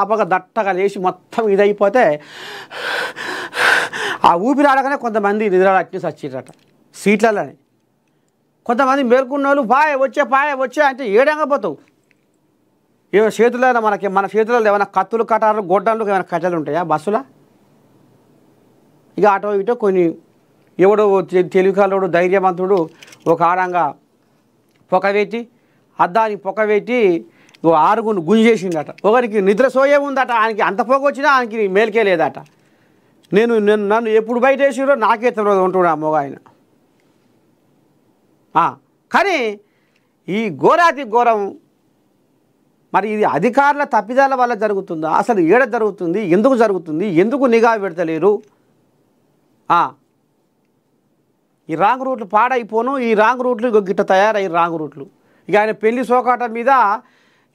ఆపగా దట్టగా లేచి మొత్తం ఇదైపోతే ఆ ఊపిరాడగానే కొంతమంది నిద్రకి చచ్చిరట సీట్లలోనే. కొంతమంది మేల్కొన్న వాళ్ళు పాయ వచ్చే అంటే ఏడంగా పోతావు. ఏమో చేతుల్లో మన చేతులలో ఏమైనా కత్తులు కటారు గొడ్డలు ఏమైనా కట్టెలు ఉంటాయా బస్సులో? ఇక అటో ఇటో కొన్ని ఎవడో తెలివికాలోడు ధైర్యవంతుడు ఒక ఆడంగా పొగబెట్టి అద్దానికి పొగబెట్టి ఆరుగురు గుంజేసిండట. ఒకరికి నిద్ర సోయే ఉందట, ఆయనకి అంత పొగ వచ్చినా ఆయనకి మేలుకే లేదట. నన్ను ఎప్పుడు బయట వేసిరో నాకే తెలియదు ఉంటున్నా మొగ ఆయన. కానీ ఈ ఘోరాతి ఘోరం మరి ఇది అధికారుల తప్పిదాల వల్ల జరుగుతుందా, అసలు ఏడ జరుగుతుంది, ఎందుకు జరుగుతుంది, ఎందుకు నిఘా పెడతలేరు? ఈ రాంగ్ రూట్లు పాడైపోను, ఈ రాంగ్ రూట్లు గిట్ట తయారయ్యి రాంగ్ రూట్లు. ఇక ఆయన పెళ్లి సోకాట మీద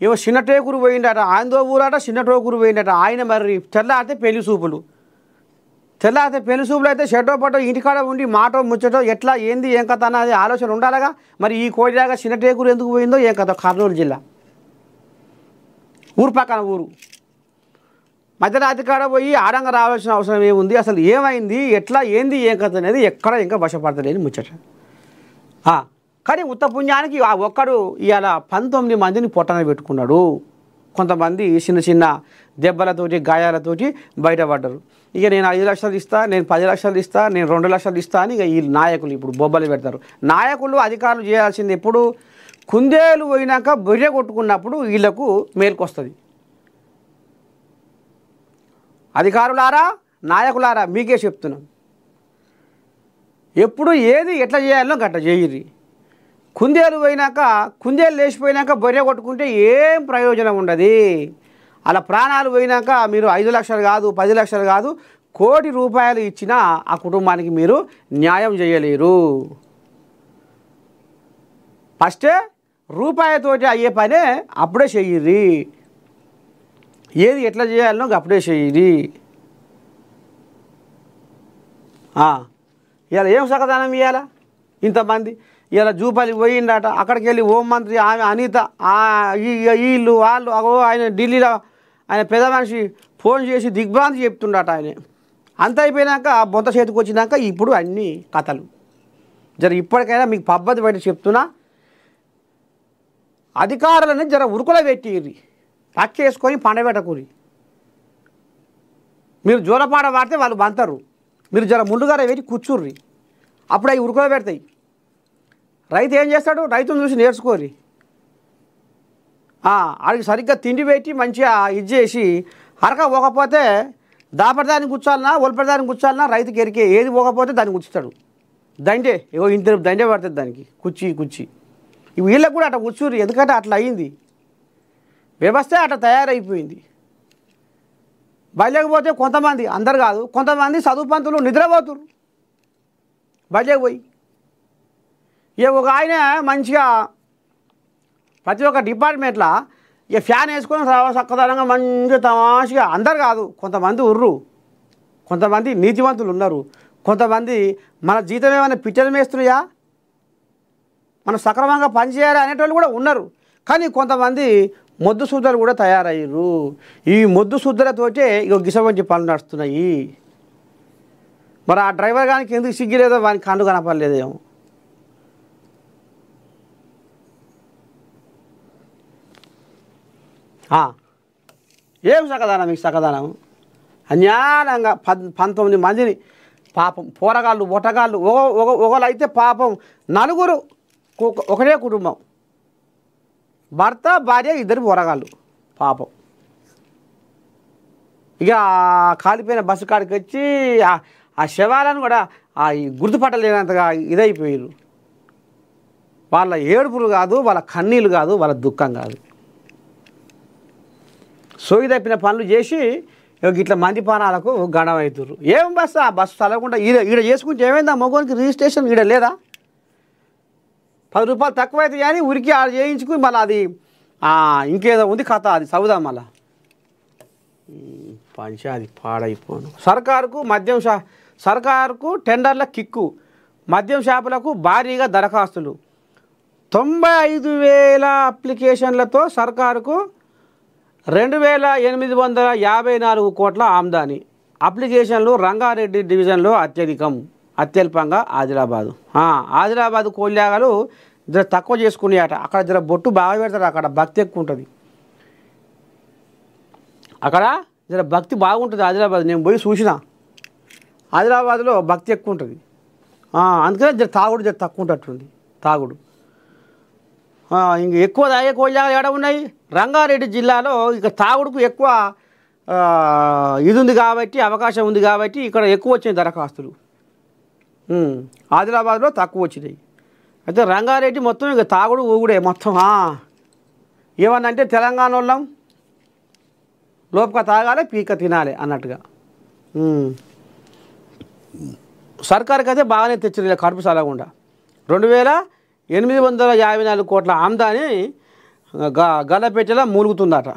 ఏవో చిన్నటేకురు పోయిండట, ఆయనదో ఊరాట చిన్నటోకురు పోయిండట. ఆయన మరి తెల్లారితే పెళ్లి చూపులు అయితే షెటో పటో ఇంటికాడ ఉండి మాటో ముచ్చటో ఎట్లా ఏంది ఏం కథ అన్నది ఆలోచన ఉండాలిగా. మరి ఈ కోడిలాగా చిన్నటేకురు ఎందుకు పోయిందో ఏం కథ. కర్నూలు జిల్లా ఊరు పక్కన ఊరు మధ్యరాత్రి కాడ పోయి ఆడంగా రావాల్సిన అవసరం ఏముంది, అసలు ఏమైంది ఎట్లా ఏంది ఏం కథ అనేది ఎక్కడ ఇంకా వశపడతలేని ముచ్చట. కానీ ఉత్త పుణ్యానికి ఆ ఒక్కడు ఇవాళ 19 మందిని పొట్టన పెట్టుకున్నాడు. కొంతమంది చిన్న చిన్న దెబ్బలతోటి గాయాలతోటి బయటపడ్డారు. ఇక నేను 5 లక్షలు ఇస్తా, నేను 10 లక్షలు ఇస్తా, నేను 2 లక్షలు ఇస్తా అని ఇక ఈ నాయకులు ఇప్పుడు బొబ్బలు పెడతారు. నాయకులు అధికారులు చేయాల్సింది ఎప్పుడు కుందేలు పోయినాక బొర్రె కొట్టుకున్నప్పుడు వీళ్లకు మేలుకొస్తుంది. అధికారులారా నాయకులారా మీకే చెప్తున్నాం, ఎప్పుడు ఏది ఎట్లా చేయాలో గట్ట చేయరు. కుందేలు లేచిపోయినాక బొర్రె కొట్టుకుంటే ఏం ప్రయోజనం ఉండదు. అలా ప్రాణాలు పోయినాక మీరు 5 లక్షలు కాదు 10 లక్షలు కాదు ₹1 కోటి ఇచ్చినా ఆ కుటుంబానికి మీరు న్యాయం చేయలేరు. ఫస్టే రూపాయితోటి అయ్యే పనే అప్పుడే చెయ్యిరి, ఏది ఎట్లా చేయాలనో అప్పుడే చెయ్యిరి. ఇవాళ ఏం సకదానం ఇవ్వాలా ఇంతమంది? ఇలా జూపల్లి పోయిండట, అక్కడికి వెళ్ళి హోంమంత్రి ఆమె అనిత వీళ్ళు వాళ్ళు ఆయన ఢిల్లీలో ఆయన పెద్ద మనిషి ఫోన్ చేసి దిగ్భ్రాంతి చెప్తుండట. ఆయన అంత అయిపోయినాక బొంత చేతికి వచ్చినాక ఇప్పుడు అన్ని కథలు ఇప్పటికైనా మీకు పద్ధతి బయట చెప్తున్నా, అధికారులని ఉరుకుల పెట్టిర్రి, పక్కేసుకొని పండబెట్టకూరి. మీరు జోలపాట వాడితే వాళ్ళు బంతారు, మీరు ముందుగా పెట్టి కూర్చుర్రి, అప్పుడు అవి ఉరుకుల పెడతాయి. రైతు ఏం చేస్తాడు, రైతును చూసి నేర్చుకోరి. ఆడికి సరిగ్గా తిండి పెట్టి మంచిగా చేసి అరక పోకపోతే దాపడదానికి కూర్చోాలన్నా ఒలిపెడదానికి కూర్చోాలన్నా రైతుకి ఎరికే ఏది పోకపోతే దాన్ని కూర్చుతాడు. దండే ఇంత దండే పడుతుంది దానికి కుర్చీ. వీళ్ళకు కూడా అట్లా కూర్చుర్రి, ఎందుకంటే అట్లా అయింది వ్యవస్థ, అట్లా తయారైపోయింది. బయలుపోతే కొంతమంది, అందరు కాదు, కొంతమంది చదువు పంతులు నిద్రపోతురు బయలుకి పోయి. ఒక ఆయన మంచిగా ప్రతి ఒక్క డిపార్ట్మెంట్లో ఇక ఫ్యాన్ వేసుకొని చక్కదనంగా మంచిగా తమాషగా, అందరు కాదు, కొంతమంది కొంతమంది నీతివంతులు ఉన్నారు. కొంతమంది మన జీతం ఏమైనా పిచ్చలు మేస్తున్నాయా, మనం సక్రమంగా పనిచేయాలి అనేటోళ్ళు కూడా ఉన్నారు. కానీ కొంతమంది మొద్దు శుద్ధులు కూడా తయారయ్యారు. ఈ మొద్దు శుద్ధులతోటే ఇక గిసవంటి పనులు నడుస్తున్నాయి. మరి ఆ డ్రైవర్ గానికి ఎందుకు సిగ్గిలేదో వానికి కండు కనపడలేదేమో. ఏం సకదానం మీకు సకదానం? అన్యాయంగా 19 మందిని పాపం పోరగాళ్ళు బొట్టగాళ్ళు ఒకళ్ళైతే పాపం 4 ఒకటే కుటుంబం, భర్త భార్య 2 పోరగాళ్ళు పాపం. ఇక కాలిపోయిన బస్సు కాడికి వచ్చి ఆ శవాలను కూడా గుర్తుపట్టలేనంతగా ఇదైపోయారు. వాళ్ళ ఏడుపులు కాదు, వాళ్ళ కన్నీళ్ళు కాదు, వాళ్ళ దుఃఖం కాదు, సోయి తప్పిన పనులు చేసి ఇట్లా మంది పానాలకు గణం అవుతుర్రు. ఏం బస్సు ఆ బస్సు చదవకుండా ఈడ చేసుకుంటే ఏమైందా? మగవానికి రిజిస్ట్రేషన్ ఈడ లేదా? ₹10 తక్కువైతే కానీ ఉరికి ఆడ చేయించుకుని మళ్ళీ అది ఇంకేదో ఉంది కథ, అది చదువుదాం మళ్ళా. పంచాది పాడైపోను. సర్కారుకు టెండర్ల కిక్కు, మద్యం షాపులకు భారీగా దరఖాస్తులు. 95,000 అప్లికేషన్లతో సర్కారుకు 2854 కోట్ల ఆమ్దాని. అప్లికేషన్లు రంగారెడ్డి డివిజన్లో అత్యధికం, అత్యల్పంగా ఆదిలాబాదు. ఆదిలాబాద్ కోల్యాగలు జర తక్కువ చేసుకునేట, అక్కడ జర బొట్టు బాగా పెడతారు, అక్కడ భక్తి ఎక్కువ ఉంటుంది, అక్కడ జర భక్తి బాగుంటుంది ఆదిలాబాద్. నేను పోయి చూసిన, ఆదిలాబాద్లో భక్తి ఎక్కువ ఉంటుంది, అందుకనే జర తాగుడు జర తక్కువ ఉంటుంటుంది తాగుడు. ఇంక ఎక్కువ తాగే కోల్యాగలు ఎక్కడ ఉన్నాయి? రంగారెడ్డి జిల్లాలో ఇక తాగుడుకు ఎక్కువ ఇది ఉంది కాబట్టి, అవకాశం ఉంది కాబట్టి ఇక్కడ ఎక్కువ వచ్చినాయి దరఖాస్తులు. ఆదిలాబాద్లో తక్కువ వచ్చినాయి. అయితే రంగారెడ్డి మొత్తం ఇక తాగుడు ఊగుడే మొత్తం. ఏమన్నంటే తెలంగాణ వాళ్ళం లోపక తాగాలి, పీక తినాలి అన్నట్టుగా. సర్కారుకి అయితే బాగానే తెచ్చింది కడుపు సలగుండా. 2854 కోట్ల ఆమ్దాని గల్లపెట్టెలా మూలుగుతుందట.